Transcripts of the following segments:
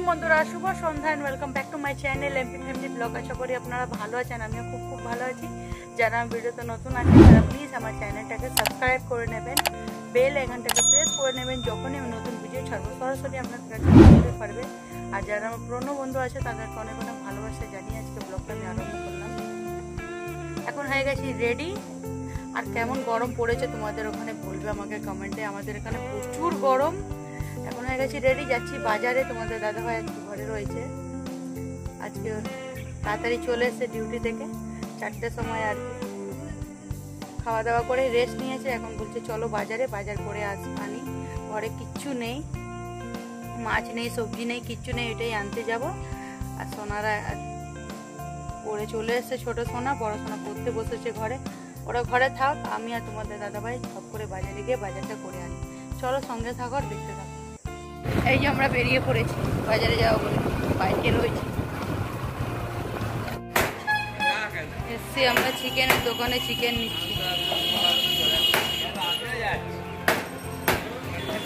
বন্ধুরা, শুভ সন্ধ্যা and welcome back to my channel MP family blog. আশা করি আপনারা ভালো আছেন, আমিও খুব ভালো আছি। যারা ভিডিওতে নতুন আছেন তারা প্লিজ আমার চ্যানেলটাকে সাবস্ক্রাইব করে নেবেন, বেল আইকনটাকে প্রেস করে নেবেন। যখনই আমি নতুন ভিডিও ছাড়বো সরাসরি আপনার কাছে পৌঁছতে পারবে। আর যারা আমার পুরনো বন্ধু আছে তাদেরকে অনেক অনেক ভালোবাসা জানিয়ে আজকে ব্লগটা আমি আরম্ভ করলাম। এখন হয়ে গেছি রেডি। আর কেমন গরম পড়েছে তোমাদের ওখানে বলবে আমাকে কমেন্টে। আমাদের এখানে প্রচুর গরম। এখন হয়ে গেছি রেডি, যাচ্ছি বাজারে। তোমাদের দাদাভাই আজকে ঘরে রয়েছে, আজকে তাড়াতাড়ি চলে এসেছে ডিউটি থেকে 4টের সময় আর কি। খাওয়া দাওয়া করে রেস্ট নিয়েছে, এখন বলছে চলো বাজারে, বাজার করে আনি। ঘরে কিচ্ছু নেই, মাছ নেই, সবজি নেই, কিচ্ছু নেই, এটাই আনতে যাব। আর সোনারা পড়ে চলে এসেছে, ছোট সোনা, বড় সোনা পড়তে বসেছে ঘরে। ওরা ঘরে থাক, আমি আর তোমাদের দাদাভাই সব করে বাজারে গিয়ে বাজারটা করে আনি। চলো সঙ্গে থাকো আর দেখতে থাকো। এই যে আমরা বেরিয়ে পড়েছি বাজারে যাওয়া বলে, বাইকে রয়েছি। এসছি আমরা চিকেনের দোকানে, চিকেন নিচ্ছি।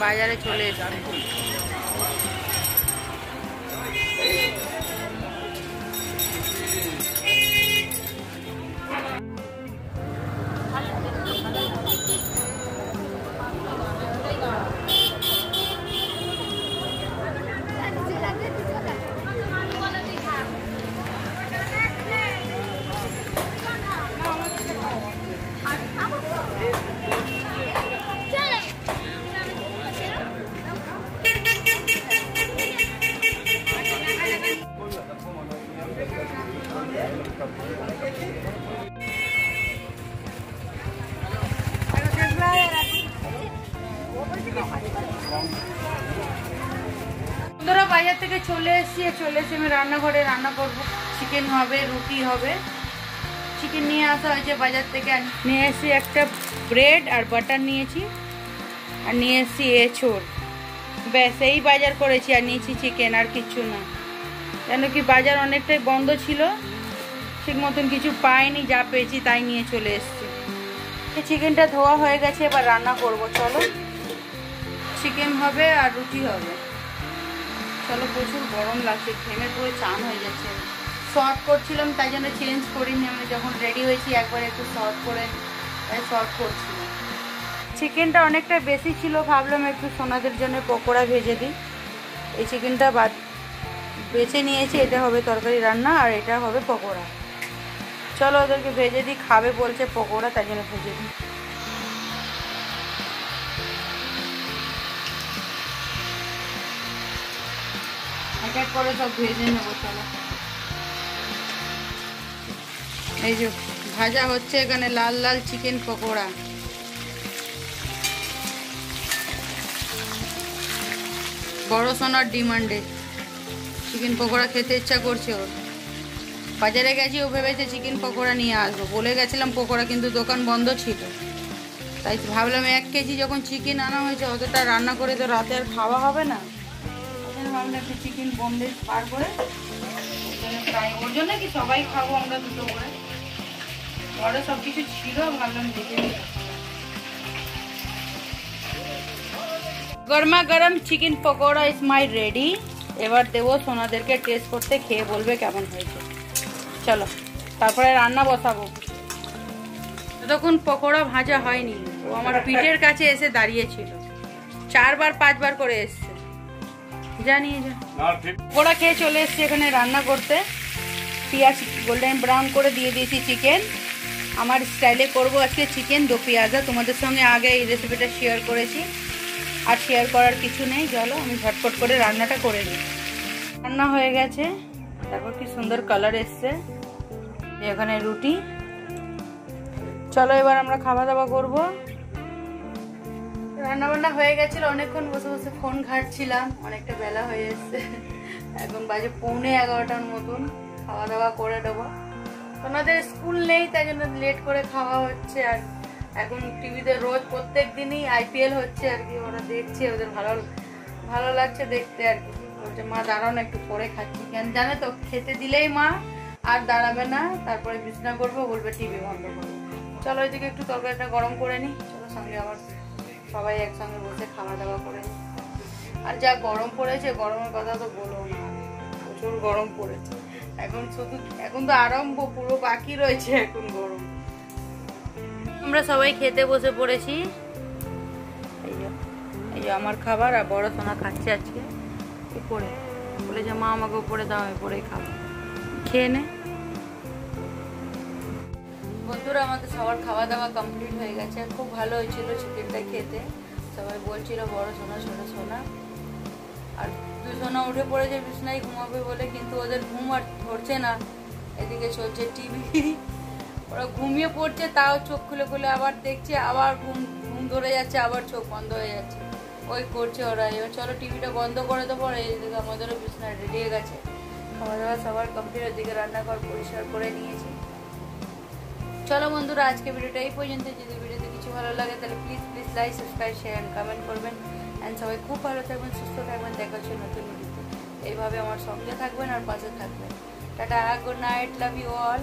বাজারে চলে এসছি। বন্ধুরা বাজার থেকে চলে এসে আমি রান্নাঘরে রান্না করবো। চিকেন হবে, রুটি হবে। চিকেন নিয়ে আসা হয়েছে বাজার থেকে, নিয়ে এসেছি একটা ব্রেড আর বাটার নিয়েছি, আর নিয়ে এসেছি এঁচোড়। ব্যাস এই বাজার করেছি, আর নিয়েছি চিকেন, আর কিচ্ছু না। কেন কি বাজার অনেকটাই বন্ধ ছিল, ঠিক মতন কিছু পাইনি, যা পেয়েছি তাই নিয়ে চলে এসেছি। চিকেনটা ধোয়া হয়ে গেছে, এবার রান্না করব। চলো, চিকেন হবে আর রুটি হবে। চলো, প্রচুর গরম লাগছে, ঘেমে পুরো চান হয়ে যাচ্ছে। শর্ট করছিলাম তাই জন্য চেঞ্জ করিনি, আমি যখন রেডি হয়েছি একবার একটু শর্ট করে তাই শর্ট করছিলাম। চিকেনটা অনেকটা বেশি ছিল, ভাবলাম একটু সোনাদের জন্য পকোড়া ভেজে দিই। এই চিকেনটা বেছে নিয়েছি, এটা হবে তরকারি রান্না আর এটা হবে পকোড়া। চলো ওদেরকে ভেজে দিই, খাবে বলছে পকোড়া, তাই জন্য ভেজে দিই। এক এক করে সব ভেজে নেবো। চলো, এই যে ভাজা হচ্ছে এখানে লাল লাল চিকেন পকোড়া। বড় সোনার ডিমান্ডে চিকেন পকোড়া খেতে ইচ্ছা করছে ওর। বাজারে গেছি, ও ভেবেছে চিকেন পকোড়া নিয়ে আসবো, বলে গেছিলাম পকোড়া, কিন্তু দোকান বন্ধ ছিল। তাই ভাবলাম 1 কেজি যখন চিকেন আনা হয়েছে, অতটা রান্না করে তো রাতে আর খাওয়া হবে না। ভাবলাম একটু চিকেন বোনলেস পার করে ফ্রাই, ওর জন্য কি সবাই খাবো আমরা দুটো করে। ঘরে সব কিছু ছিল, ভাবলাম দেখে গরমা গরম chicken pakora is my ready. এবার দেবো সোনাদেরকে টেস্ট করতে, খেয়ে বলবে কেমন হয়েছে। চলো, তারপরে রান্না বসাবো। ততক্ষণ পকোড়া ভাজা হয়নি, ও আমার পিঠের কাছে এসে দাঁড়িয়েছিল, 4বার 5বার করে এসছে। জানিয়ে যা পকোড়া খেয়ে চলে এসছে এখানে রান্না করতে। পেঁয়াজ গোল্ডেন ব্রাউন করে দিয়ে দিয়েছি চিকেন। আমার স্টাইলে করব আজকে চিকেন দো পেঁয়াজা। তোমাদের সঙ্গে আগে এই রেসিপিটা শেয়ার করেছি, আর শেয়ার করার কিছু নেই। চলো আমি ঝটপট করে রান্নাটা করে নিই। রান্না হয়ে গেছে, তারপর কি সুন্দর কালার এসছে। এখানে রুটি। চলো এবার আমরা খাওয়া দাওয়া করবো। রান্নাবান্না হয়ে গেছিল, অনেকক্ষণ বসে বসে ফোন ঘাটছিলাম, অনেকটা বেলা হয়ে এসছে। এখন বাজে 11:15 মতন। খাওয়া দাওয়া করে দেবো। ওনাদের স্কুল নেই তাই জন্য লেট করে খাওয়া হচ্ছে। আর এখন টিভিতে রোজ প্রত্যেক দিনই IPL হচ্ছে আর কি, ওরা দেখছে, ওদের ভালো লাগছে দেখতে আর কি। বলছে মা দাঁড়াও না, একটু পরে খাচ্ছি। কেন জানে তো, খেতে দিলেই মা আর দাঁড়াবে না, তারপরে বিছানা করবো, বলবে টিভি বন্ধ করবো। চলো ওইদিকে একটু তরকারিটা গরম করে নিই। চলো সঙ্গে আবার সবাই একসঙ্গে বসে খাওয়া দাওয়া করে নিই। আর যা গরম পড়েছে, গরমের কথা তো বলো না, প্রচুর গরম পড়েছে। এখন তো আরম্ভ, পুরো বাকি রয়েছে এখন গরম। আমরা সবাই খেতে বসে পড়েছি। এই যে আমার খাবার, আর বড় সোনা খাচ্ছে আজকে উপরে, বলেছে মা আমাকে উপরে দাও, আমি উপরেই খাবো, খেয়ে নে। বন্ধুরা আমাদের সবার খাওয়া দাওয়া কমপ্লিট হয়ে গেছে। খুব ভালো হয়েছিল চিকেনটা খেতে, সবাই বলছিল বড় সোনা ছোট সোনা। আর দুই সোনা উঠে পড়েছে বিছনায় ঘুমাবে বলে, কিন্তু ওদের ঘুম আর ধরছে না। এদিকে চলছে টিভি, ওরা ঘুমিয়ে পড়ছে, তাও চোখ খুলে খুলে আবার দেখছে, আবার ঘুম ধরে যাচ্ছে, আবার চোখ বন্ধ হয়ে যাচ্ছে, ওই করছে ওরা। এবার চলো টিভিটা বন্ধ করে দেবো। আর এইদিকে আমাদেরও বিছনা রেডি হয়ে গেছে, খাওয়া দাওয়া সবার কমপ্লিট। ওদিকে রান্নাঘর পরিষ্কার করে নিয়েছি। চলো বন্ধুরা আজকে ভিডিওটা এই পর্যন্ত। যদি ভিডিওতে কিছু ভালো লাগে তাহলে please like, subscribe, share and comment করবেন। এন্ড সবাই খুব ভালো থাকবেন, সুস্থ থাকবেন। দেখা হচ্ছে নতুন ভিডিওতে। এইভাবে আমার সঙ্গে থাকবেন আর পাশে থাকবেন। টাটা, good night, love you all.